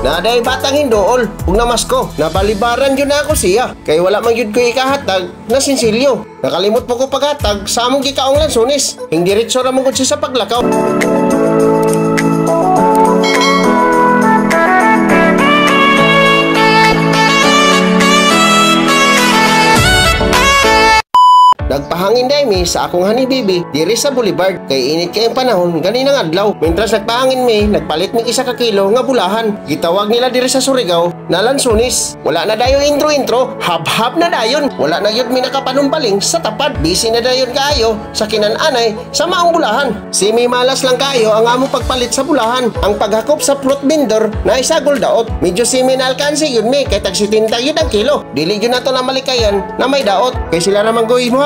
Naday batang hindool, ug namasko, nabalibaran yun na ako siya. Kay wala man yun ko ikahatag na sinsilyo. Nakalimot po ko paghatag sa among gikaong lansunis. Hindi diretso ra mong siya sa paglakaw. Nagpahangin day mi sa akong hanibibi diri sa boulevard kay init kay panahon ganinang adlaw. Mentras nagpahangin mi, nagpalit mi 1 kilo nga bulahan. Gitawag nila diri sa Surigao na lansunis. Wala na dayon intro hab-hab na dayon. Wala na yun mi nakapanumpaling sa tapad. Busy na dayon kaayo sa kinananay sa maong bulahan. Simi malas lang kayo ang among pagpalit sa bulahan. Ang paghakop sa fruit vendor na isagol daot. Medyo simi na alkansi yun mi kay tag 70 yun ang kilo. Dili yun nato na malikayan na may daot kay sila naman goy mo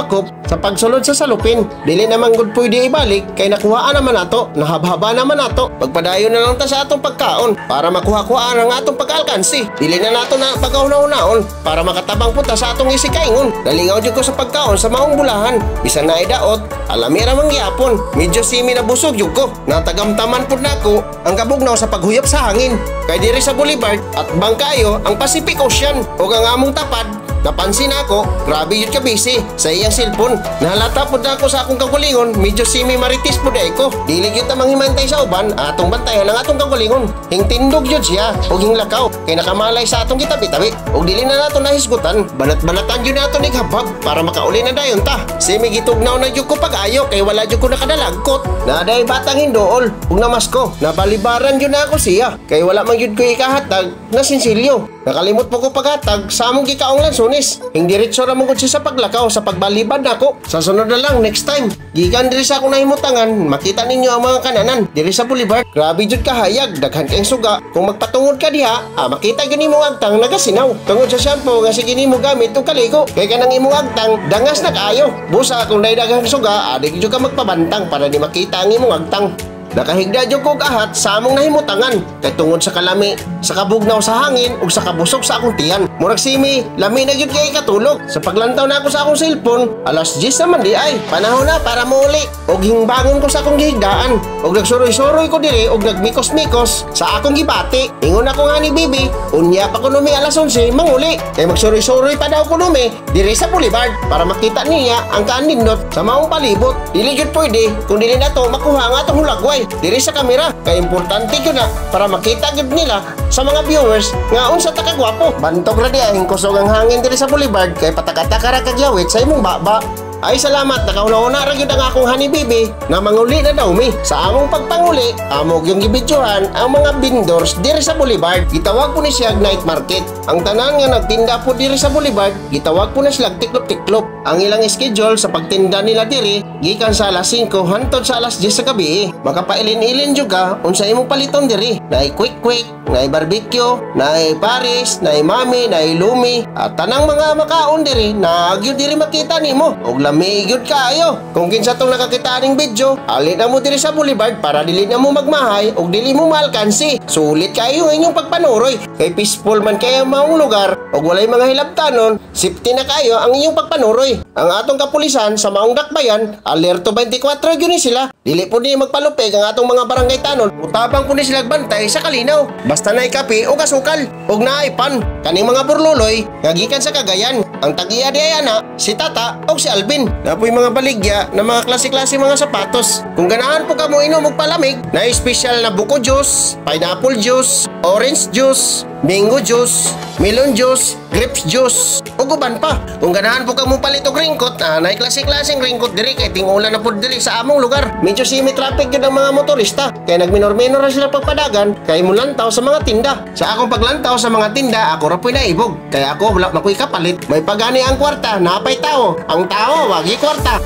sa pagsulod sa salupin. Dili naman gud pwede ibalik kay nakuhaan naman nato, nahabhaba naman nato. Pagpadayon na lang ta sa atong pagkaon para makuha-kuhaan ang atong pagkalkansi. Dili na nato na pagkauna-unaon para makatabang punta sa atong isikaingon. Nalingaw jud ko sa pagkaon sa maong bulahan. Bisan na idaot, alamira man gyapon. Medyo simi na busog jud ko. Natagamtaman pud nako ang kabugnaw sa paghuyop sa hangin. Kay diri sa boulevard at bangkayo ang Pacific Ocean ug ang among tapad. Napansin ako, grabe yun ka busy sa iyang cellphone. Nahalata po na ako sa akong kagulingon, medyo simi maritis po na ko. Dilig yun tamang himantay sa uban, atong bantayan ang atong kagulingon. Hingtindog yun siya, o hinglakaw, kay nakamalay sa atong kitabi-tabi. O dili na nato nahisgutan, banat-banatan yun nato nighabag para makauli na dayon ta. Simi gitugnaw na yun ko pag-ayo, kay wala yun ko nakadalagkot. Naday batang hindool, ug namasko, nabalibaran yun na ako siya. Kay wala man yun ko ikahatag na sinsilyo. Nakalimot po ko paghatag sa among gikaong lansunis. Hindi diretso ra mong siya sa paglakaw sa pagbalibad nako. Sa sunod na lang next time. Gikan diri sa akong nahimutangan, makita ninyo ang mga kananan diri sa boulevard. Grabe jud kahayag, daghan kayong suga. Kung magpatungod ka diha, makita gyud nimo agtang nagasinaw. Tungod sa shampoo nga sige nimo gamit og kaligo. Kay kanang imong agtang dangas na kaayo. Busa kung nay daghang suga, adik jud ka magpabantang para di makita ang imong agtang. Nakahigda jud ko ahat sa among nahimutangan kay tungod sa kalami, sa kabugnaw sa hangin ug sa kabusog sa akong tiyan. Murag simi, lami na gyud kay katulog. Sa paglantaw na ako sa akong cellphone, alas 10 naman di ay. Panahon na para mauli. Og hingbangon ko sa akong gihigdaan. Og nagsuroy-suroy ko diri og nagmikos-mikos sa akong gibati. Ingon ako nga ni Bibi, unya pa ko numi alas 11 manguli. Kay magsuroy-suroy pa daw ko numi diri sa boulevard para makita niya ang kanindot sa maong palibot. Dili gyud pwede kung dili nato makuha nga atong hulagway diri sa kamera. Kay importante yun na para makita gud nila sa mga viewers nga unsa ta kagwapo. Bantog ra di ang kusog ang hangin diri sa boulevard kay patakata ra kagyawit sa imong baba. Ay salamat, nakauna-una ra gyud ang akong hanibibi na manguli na daw mi. Sa among pagpanguli, amog yung gibidyohan ang mga vendors diri sa boulevard. Gitawag po ni siya night market. Ang tanan nga nagtinda po diri sa boulevard, gitawag po na sila tiklop-tiklop. Ang ilang schedule sa pagtinda nila diri gikan sa alas 5 hangtod sa alas 10 sa gabi. Makapailin-ilin jud ka unsa imong paliton diri. Naay quick-quick, naay barbecue, naay paris, naay mami, naay lumi, at tanang mga makaon diri na gyud diri makita nimo. Og lami gyud kaayo. Kung kinsa tong nakakita ning video, alin na mo diri sa boulevard para dili na mo magmahay og dili mo maalkansi. Sulit kayo inyong pagpanuroy. Kay peaceful man kayo maong lugar og walay mga hilabtanon, safety na kayo ang inyong pagpanuroy. Ang atong kapulisan sa maong dakbayan, alerto 24 gyud ni sila. Dili po ni magpalupig ang atong mga barangay tanon. Utabang po ni sila bantay sa kalinaw. Basta naay kape o kasukal og naay pan. Kaning mga burluloy nga gikan sa Cagayan. Ang tagiya di ay ana, si Tata o si Alvin. Napoy mga baligya na mga klase-klase mga sapatos. Kung ganahan po ka mo inom og palamig, na special na buko juice, pineapple juice, orange juice, mango juice, melon juice, grapes juice, o guban pa. Kung ganahan po ka mo palit og ringkot, na klase-klaseng ringkot diri kay tingulan na po diri sa among lugar. Medyo semi traffic yun ang mga motorista. Kaya nagminor-minor na sila pagpadagan kay mulantaw sa mga tinda. Sa akong paglantaw sa mga tinda, ako ra po'y naibog. Kaya ako wala makoy kapalit. May pagani ang kwarta, napay tao. Ang tao, wagi kwarta.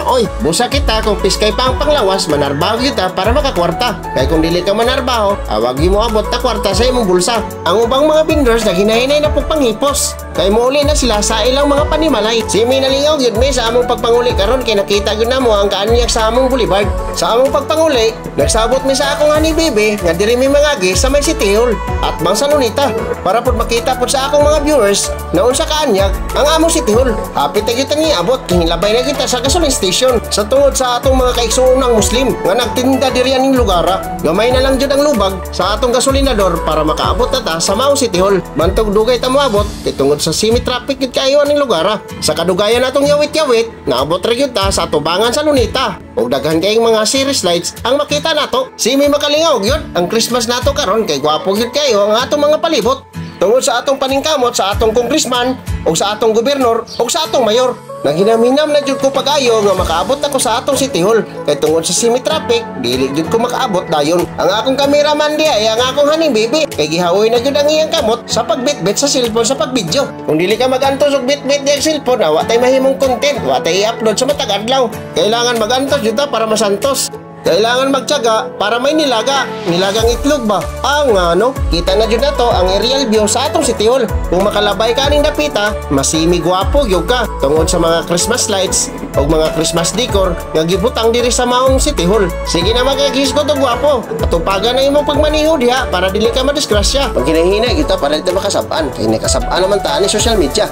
Oy, busa kita kung piskay pa ang panglawas, manarbaho kita para makakwarta. Kaya kung dili ka manarbaho, wagi mo abot ta kwarta sa imong bulsa. ang ubang mga vendors na hinahinay na pagpanghipos. Kay muuli na sila sa ilang mga panimalay. Si mi nalingaw gyud mi sa among pagpanguli karon kay nakita gyud namo ang kaanyag sa among boulevard. Sa among pagpanguli, nagsabot mi sa akong honey baby nga diri mi mangagi sa may City Hall at Mang Sanonita para pud makita pud sa akong mga viewers na unsa kaanyag ang among City Hall. Hapit na gyud ni abot kay hilabay na kita sa gasoline station sa tungod sa atong mga kaigsuonang Muslim nga nagtinda diri aning lugara. Gamay na lang jud ang lubag sa atong gasolinador para makaabot na ta sa Mao City Hall. Bantog dugay ta moabot kay tungod sa semi-traffic gid kayo aning lugara. Sa kadugayan natong yawit-yawit, naabot ra gyud ta sa tubangan sa Lunita. Og daghan kayong mga series lights ang makita nato. Simi makalingaw gyud ang Christmas nato karon kay gwapo gyud kayo ang atong mga palibot. Tungod sa atong paningkamot sa atong congressman o sa atong gobernador o sa atong mayor. Naghinam-hinam na jud ko pag-ayo nga makaabot ako sa atong City Hall kay tungod sa semi-traffic dili jud ko makaabot dayon. Ang akong cameraman di ay ang akong honey baby kay gihawoy na jud ang iyang kamot sa pagbitbit sa cellphone sa pagbidyo. Kung dili ka magantos og bitbit di cellphone, wa tay mahimong content, wa tay i-upload sa matag adlaw. Kailangan magantos jud ta para masantos. Kailangan magtiyaga para may nilagang itlog ba? Kita na dyan na to ang aerial view sa atong City Hall. Kung makalabay ka ning dapita, masimi gwapo gyud ka tungod sa mga Christmas lights o mga Christmas decor nga gibutang diri sa Maong City Hall. Sige na magagisgot og gwapo. Atupagan na imong pagmaniho diha para dili ka madisgrasya. Pag hinahina kita para dito makasabaan. Kay nakasabaan naman ta ni social media.